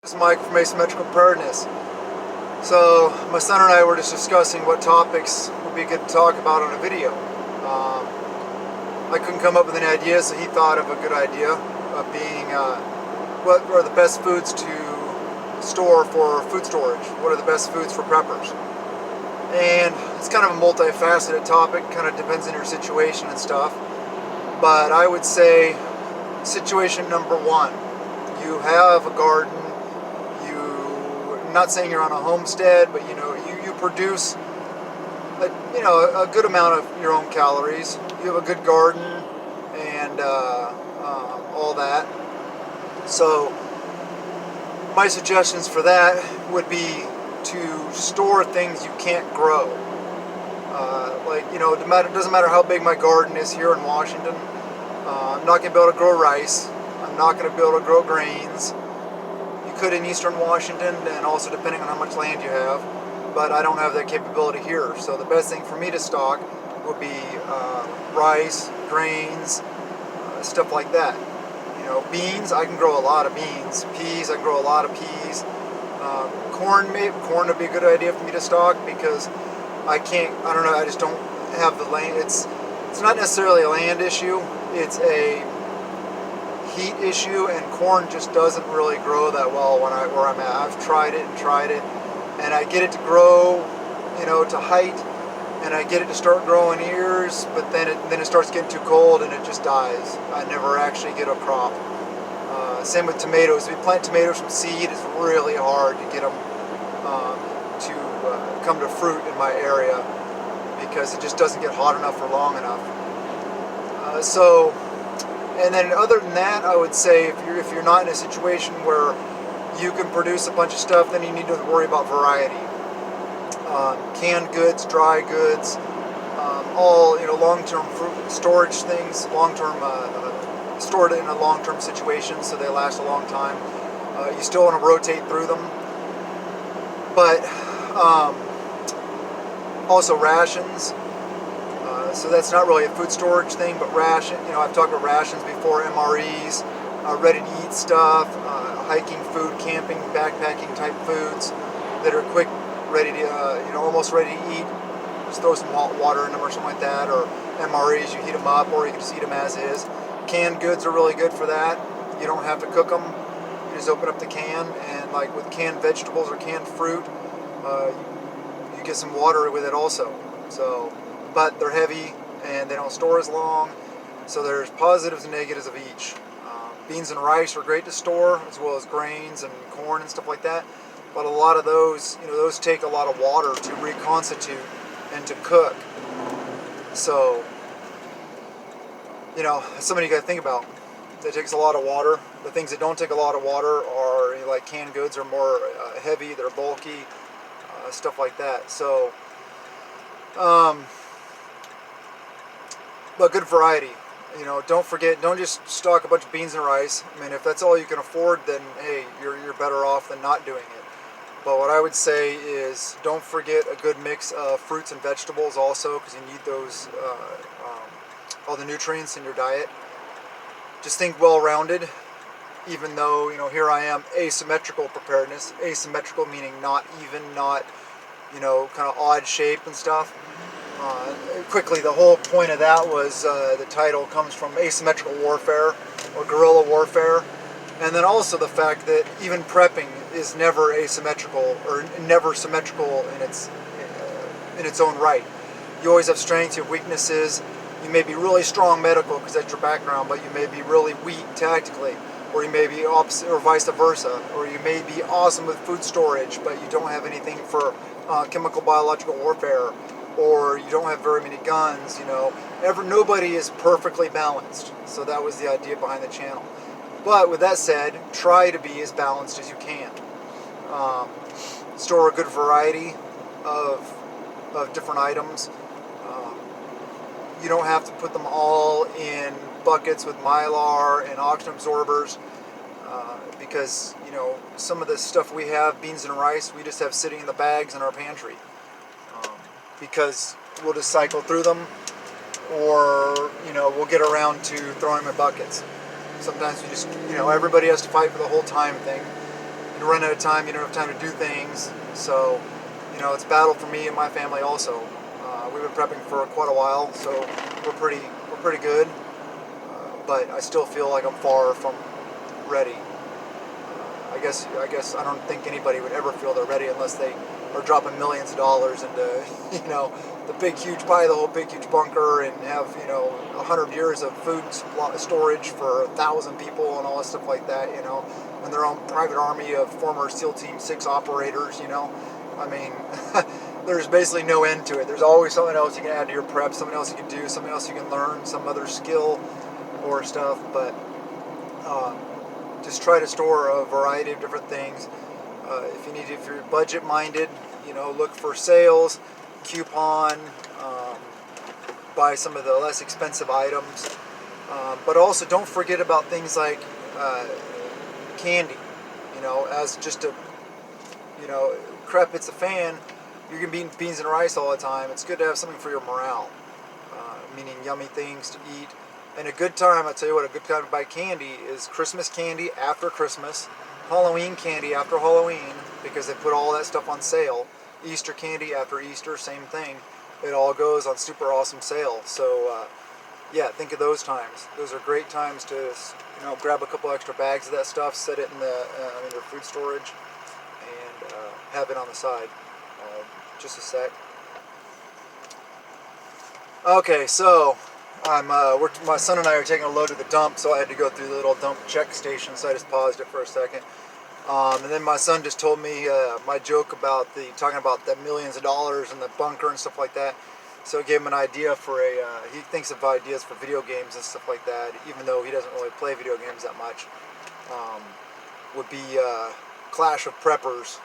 This is Mike from Asymmetrical Preparedness. So my son and I were just discussing what topics would be good to talk about on a video. I couldn't come up with any ideas, so he thought of a good idea of being what are the best foods to store for food storage? What are the best foods for preppers? And it's kind of a multifaceted topic, kind of depends on your situation and stuff. But I would say situation number one, you have a garden. I'm not saying you're on a homestead, but you produce a good amount of your own calories. You have a good garden and all that. So my suggestions for that would be to store things you can't grow. It doesn't matter how big my garden is here in Washington. I'm not going to be able to grow rice. I'm not going to be able to grow grains. Could in eastern Washington, and also depending on how much land you have, but I don't have that capability here. So the best thing for me to stock would be rice, grains, stuff like that. Beans, I can grow a lot of beans. Peas, I can grow a lot of peas. Corn would be a good idea for me to stock because I just don't have the land. It's not necessarily a land issue, it's a heat issue, and corn just doesn't really grow that well where I'm at. I've tried it, and I get it to grow, to height, and I get it to start growing ears, but then it starts getting too cold and it just dies. I never actually get a crop. Same with tomatoes. If you plant tomatoes from seed, it's really hard to get them to come to fruit in my area because it just doesn't get hot enough for long enough. And then other than that, I would say if you're not in a situation where you can produce a bunch of stuff, then you need to worry about variety. Canned goods, dry goods, all long-term fruit storage things, stored in a long-term situation so they last a long time. You still want to rotate through them, but also rations. So that's not really a food storage thing, but I've talked about rations before, MREs, ready-to-eat stuff, hiking food, camping, backpacking type foods that are quick, ready to, almost ready to eat. Just throw some water in them or something like that, or MREs, you heat them up, or you can just eat them as is. Canned goods are really good for that. You don't have to cook them. You just open up the can, and like with canned vegetables or canned fruit, you get some water with it also. But they're heavy and they don't store as long, so there's positives and negatives of each. Beans and rice are great to store, as well as grains and corn and stuff like that, but a lot of those take a lot of water to reconstitute and to cook. So that's something you got to think about. That takes a lot of water. The things that don't take a lot of water are like canned goods are more heavy, they're bulky, stuff like that. So but good variety. Don't just stock a bunch of beans and rice. I mean, if that's all you can afford, then hey, you're better off than not doing it. But what I would say is don't forget a good mix of fruits and vegetables also, because you need those, all the nutrients in your diet. Just think well-rounded, even though, here I am, asymmetrical preparedness. Asymmetrical meaning not even, not, kind of odd shape and stuff. Quickly, the whole point of that was the title comes from asymmetrical warfare or guerrilla warfare, and then also the fact that even prepping is never asymmetrical or never symmetrical in its own right. You always have strengths, you have weaknesses. You may be really strong medical because that's your background, but you may be really weak tactically, or you may be opposite, or vice versa, or you may be awesome with food storage, but you don't have anything for chemical biological warfare, or you don't have very many guns. Nobody is perfectly balanced. So that was the idea behind the channel. But with that said, try to be as balanced as you can. Store a good variety of different items. You don't have to put them all in buckets with Mylar and oxygen absorbers, because some of the stuff we have, beans and rice, we just have sitting in the bags in our pantry. Because we'll just cycle through them, or we'll get around to throwing them in buckets. Sometimes we just everybody has to fight for the whole time thing, you run out of time, you don't have time to do things. So, it's a battle for me and my family also. We've been prepping for quite a while, so we're pretty good. But I still feel like I'm far from ready. I guess I don't think anybody would ever feel they're ready unless they are dropping millions of dollars into, the big huge, buy the whole big huge bunker and have, 100 years of food storage for 1,000 people and all that stuff like that, and their own private army of former SEAL Team 6 operators, I mean, there's basically no end to it. There's always something else you can add to your prep, something else you can do, something else you can learn, some other skill or stuff, but just try to store a variety of different things. If you're budget minded, look for sales, coupon, buy some of the less expensive items. But also don't forget about things like candy. As just a, crap hits a fan, you're going to be eating beans and rice all the time. It's good to have something for your morale, meaning yummy things to eat. And a good time, I'll tell you what, a good time to buy candy is Christmas candy after Christmas, Halloween candy after Halloween, because they put all that stuff on sale. Easter candy after Easter, same thing. It all goes on super awesome sale. So, think of those times. Those are great times to, grab a couple extra bags of that stuff, set it in your food storage, and have it on the side. Just a sec. Okay, so my son and I are taking a load to the dump, so I had to go through the little dump check station, so I just paused it for a second. And then my son just told me my joke about talking about the millions of dollars and the bunker and stuff like that. So I gave him an idea for he thinks of ideas for video games and stuff like that, even though he doesn't really play video games that much. Would be Clash of Preppers,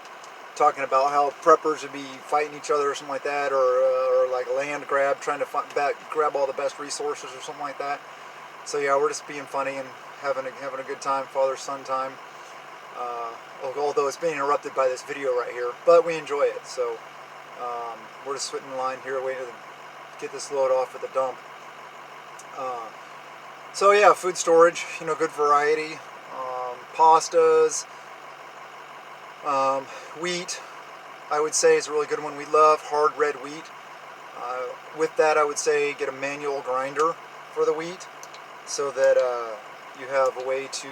talking about how preppers would be fighting each other or something like that, or like land grab, trying to grab all the best resources or something like that. So yeah, we're just being funny and having a good time, father-son time. Although it's being interrupted by this video right here, but we enjoy it. So we're just sitting in line here waiting to get this load off at the dump. So yeah, food storage, good variety. Pastas, wheat, I would say, is a really good one. We love hard red wheat. With that, I would say get a manual grinder for the wheat, so that you have a way to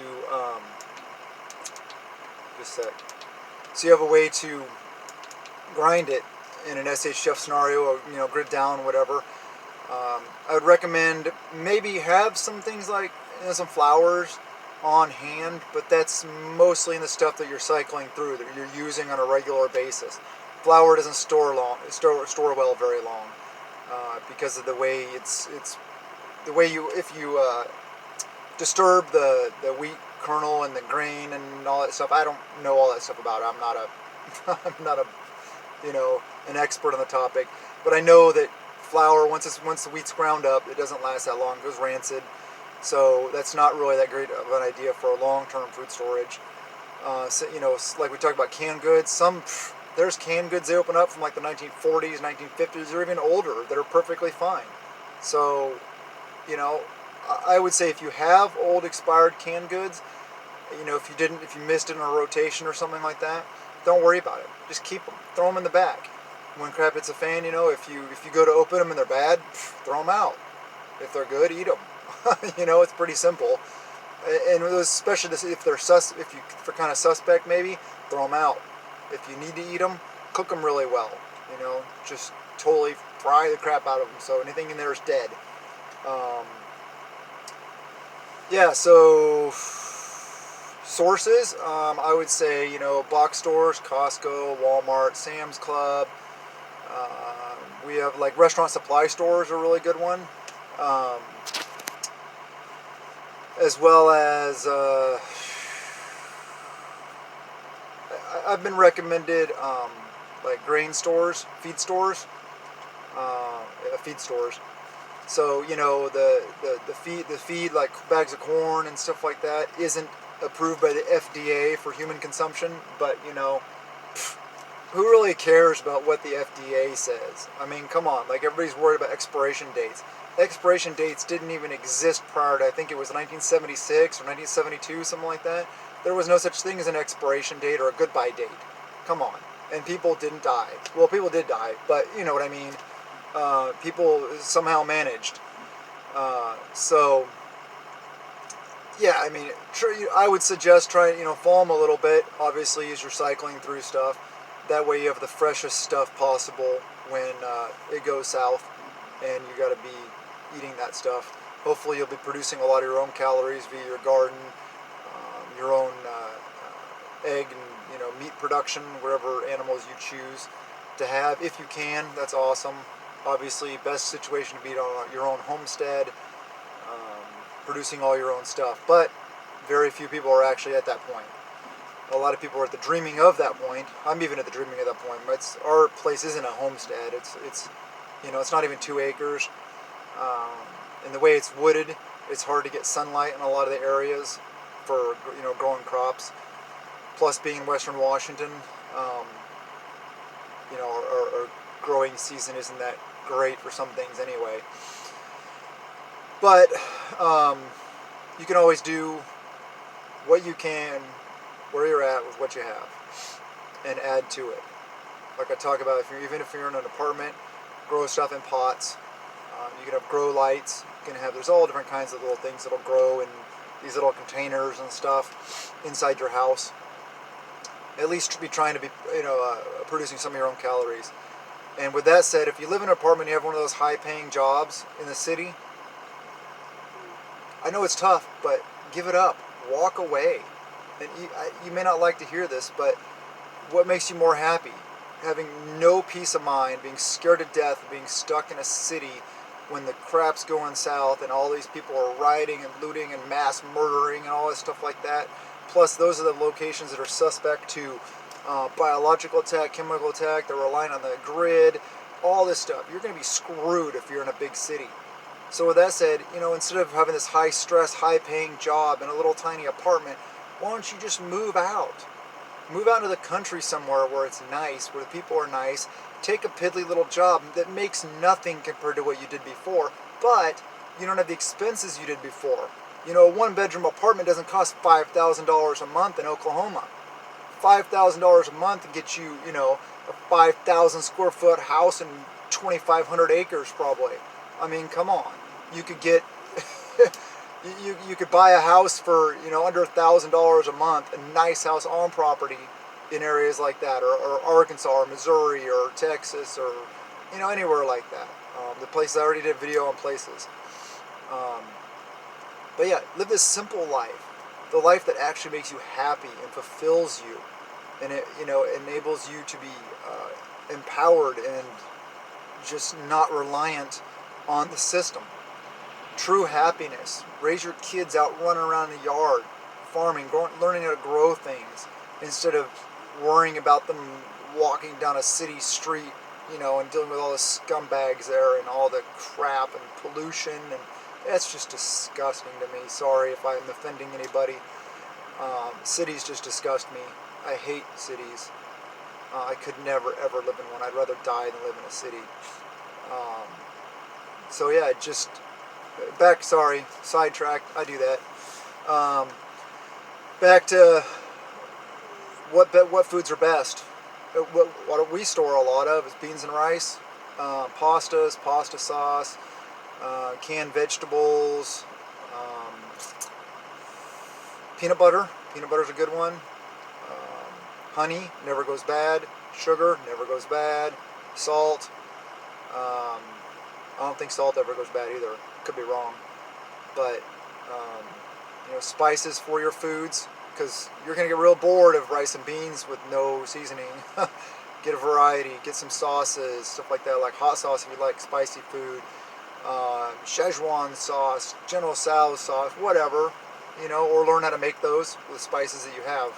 so you have a way to grind it in an SHF scenario, or grid down, whatever. I would recommend maybe have some things like some flours on hand, but that's mostly in the stuff that you're cycling through, that you're using on a regular basis. Flour doesn't store well very long, because of the way if you disturb the wheat kernel and the grain and all that stuff. I don't know all that stuff about it. I'm not a an expert on the topic, but I know that flour, once the wheat's ground up, it doesn't last that long. It goes rancid. So that's not really that great of an idea for a long-term food storage. Like we talked about canned goods. There's canned goods they open up from like the 1940s, 1950s, or even older that are perfectly fine. So, I would say if you have old expired canned goods, if you missed it in a rotation or something like that, don't worry about it. Just keep them. Throw them in the back. When crap hits a fan, if you go to open them and they're bad, throw them out. If they're good, eat them. It's pretty simple. And especially if they're kind of suspect, maybe throw them out. If you need to eat them, cook them really well. Just totally fry the crap out of them, so anything in there is dead. So sources, I would say, box stores, Costco, Walmart, Sam's Club. We have like restaurant supply stores are a really good one. As well as I've been recommended like grain stores, feed stores. So the feed like bags of corn and stuff like that isn't approved by the FDA for human consumption, but who really cares about what the FDA says? I mean, come on, like everybody's worried about expiration dates. Expiration dates didn't even exist prior to, I think it was 1976 or 1972, something like that. there was no such thing as an expiration date or a goodbye date. Come on. And people didn't die. Well, people did die, but you know what I mean. People somehow managed. So, yeah, I mean, I would suggest trying, foam a little bit. Obviously, as you're cycling through stuff. That way you have the freshest stuff possible when it goes south, and you got to be eating that stuff. Hopefully you'll be producing a lot of your own calories via your garden, your own egg and meat production, whatever animals you choose to have. If you can, that's awesome. Obviously, best situation to be on your own homestead, producing all your own stuff. But very few people are actually at that point. A lot of people are at the dreaming of that point. I'm even at the dreaming of that point. But our place isn't a homestead. It's not even 2 acres. And the way it's wooded, it's hard to get sunlight in a lot of the areas for growing crops. Plus, being in Western Washington, our growing season isn't that great for some things anyway. But you can always do what you can where you're at with what you have and add to it. Like I talk about, even if you're in an apartment, grow stuff in pots. You can have grow lights. You can have, there's all different kinds of little things that'll grow in these little containers and stuff inside your house. At least be trying to be, producing some of your own calories. And with that said, if you live in an apartment, you have one of those high-paying jobs in the city, I know it's tough, but give it up. Walk away. And you may not like to hear this, but what makes you more happy? Having no peace of mind, being scared to death, being stuck in a city when the crap's going south and all these people are rioting and looting and mass murdering and all this stuff like that. Plus, those are the locations that are suspect to biological attack, chemical attack. They're relying on the grid, all this stuff. You're going to be screwed if you're in a big city. So with that said, instead of having this high-stress, high-paying job in a little tiny apartment, why don't you just move out? Move out to the country somewhere where it's nice, where the people are nice. Take a piddly little job that makes nothing compared to what you did before, but you don't have the expenses you did before. A one-bedroom apartment doesn't cost $5,000 a month in Oklahoma. $5,000 a month to get you, a 5,000 square foot house and 2,500 acres probably. I mean, come on. You could get, you could buy a house for, under $1,000 a month, a nice house on property in areas like that, or Arkansas, or Missouri, or Texas, or, anywhere like that. The places, I already did a video on places. But yeah, live this simple life. The life that actually makes you happy and fulfills you. And it, enables you to be empowered and just not reliant on the system. True happiness. Raise your kids out running around the yard, farming, learning how to grow things, instead of worrying about them walking down a city street, and dealing with all the scumbags there and all the crap and pollution, and that's just disgusting to me. Sorry if I'm offending anybody. Cities just disgust me. I hate cities. I could never ever live in one. I'd rather die than live in a city. So yeah, sidetracked. I do that. Back to what foods are best. What we store a lot of is beans and rice, pastas, pasta sauce, canned vegetables, peanut butter. Peanut butter's a good one. Honey never goes bad. Sugar never goes bad. Salt. I don't think salt ever goes bad either. Could be wrong. But spices for your foods, because you're going to get real bored of rice and beans with no seasoning. Get a variety. Get some sauces, stuff like that, like hot sauce if you like spicy food. Szechuan sauce, General Tso's sauce, whatever, or learn how to make those with spices that you have.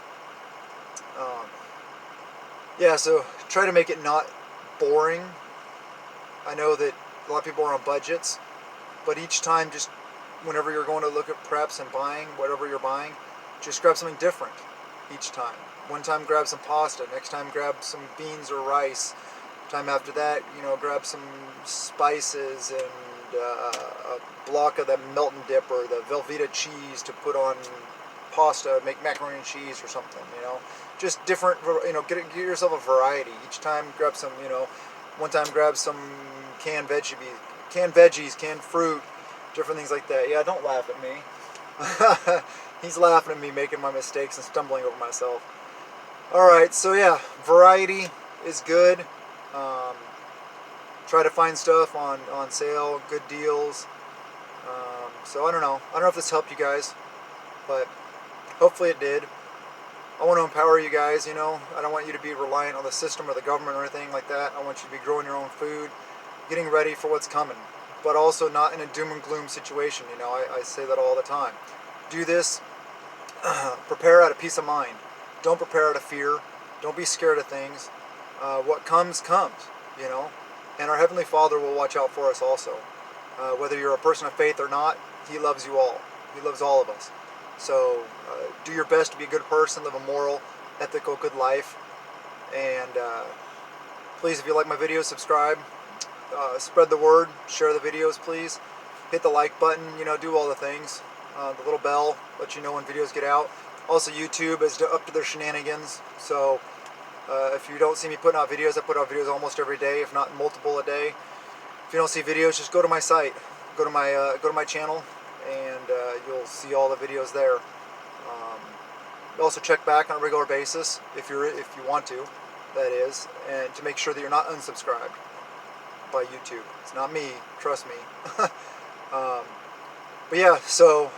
So try to make it not boring. I know that a lot of people are on budgets, but each time, just whenever you're going to look at preps and buying whatever you're buying, just grab something different each time. One time grab some pasta, next time grab some beans or rice. Time after that, grab some spices and a block of that Melton dip or the Velveeta cheese to put on pasta, make macaroni and cheese or something, you know. Just different, you know, get yourself a variety. Each time grab some, you know, one time grab some canned veggies, canned fruit, different things like that. Yeah, don't laugh at me. He's laughing at me making my mistakes and stumbling over myself. Alright, so yeah, variety is good. Um, try to find stuff on sale, good deals. So I don't know. I don't know if this helped you guys, but hopefully it did. I want to empower you guys, you know. I don't want you to be reliant on the system or the government or anything like that. I want you to be growing your own food, getting ready for what's coming, but also not in a doom and gloom situation. You know, I say that all the time. Do this, prepare out of peace of mind. Don't prepare out of fear. Don't be scared of things. What comes, comes, you know. And our Heavenly Father will watch out for us also. Whether you're a person of faith or not, He loves you all. He loves all of us. So do your best to be a good person, live a moral, ethical, good life. And please, if you like my videos, subscribe. Spread the word. Share the videos, please. Hit the like button. You know, do all the things. The little bell, let you know when videos get out. Also, YouTube is up to their shenanigans. So if you don't see me putting out videos, I put out videos almost every day, if not multiple a day. If you don't see videos, just go to my site. Go to my channel, and you'll see all the videos there. Also check back on a regular basis if you want to, that is, and to make sure that you're not unsubscribed by YouTube. It's not me, trust me. But yeah, so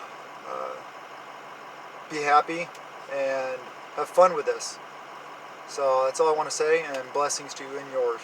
be happy and have fun with this. So that's all I want to say, and blessings to you and yours.